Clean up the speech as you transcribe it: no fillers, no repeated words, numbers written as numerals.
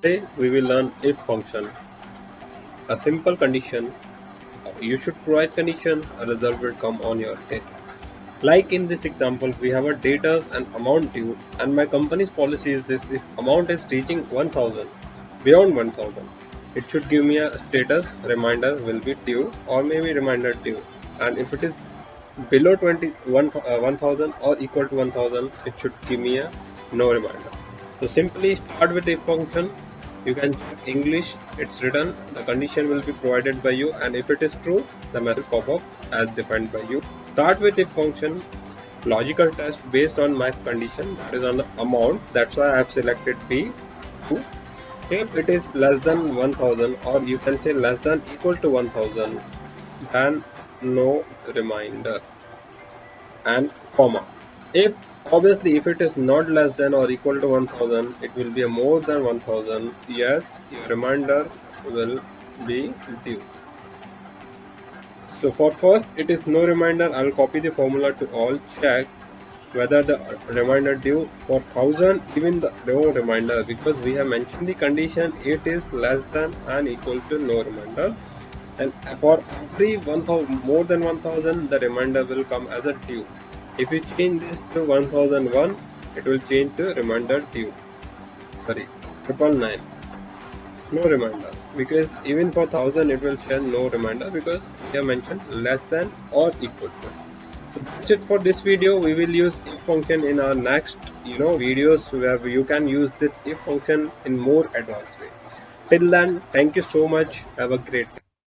Today we will learn if function. A simple condition. You should provide condition, a result will come on your head. Like in this example, we have a data and amount due, and my company's policy is this: if amount is reaching 1000, beyond 1000, it should give me a status reminder will be due or maybe reminder due. And if it is below 1000 or equal to 1000, it should give me a no reminder. So simply start with if function. You can check English, it's written, the condition will be provided by you, and if it is true, the method pop up as defined by you. Start with if function, logical test based on my condition, that is on the amount, that's why I have selected B. If it is less than 1000 or you can say less than equal to 1000, then no reminder and comma. If obviously if it is not less than or equal to 1000, it will be a more than 1000. Yes, your reminder will be due. So for first it is no reminder. I'll copy the formula to all. Check whether the reminder due for 1000, even the no reminder, because we have mentioned the condition it is less than and equal to no reminder, and for every 1000 more than 1000 the reminder will come as a due. If you change this to 1001, it will change to reminder due. Sorry, 999. No reminder, because even for 1000 it will share no reminder because we have mentioned less than or equal to. So that's it for this video. We will use if function in our next videos where you can use this if function in more advanced way. Till then, thank you so much. Have a great day.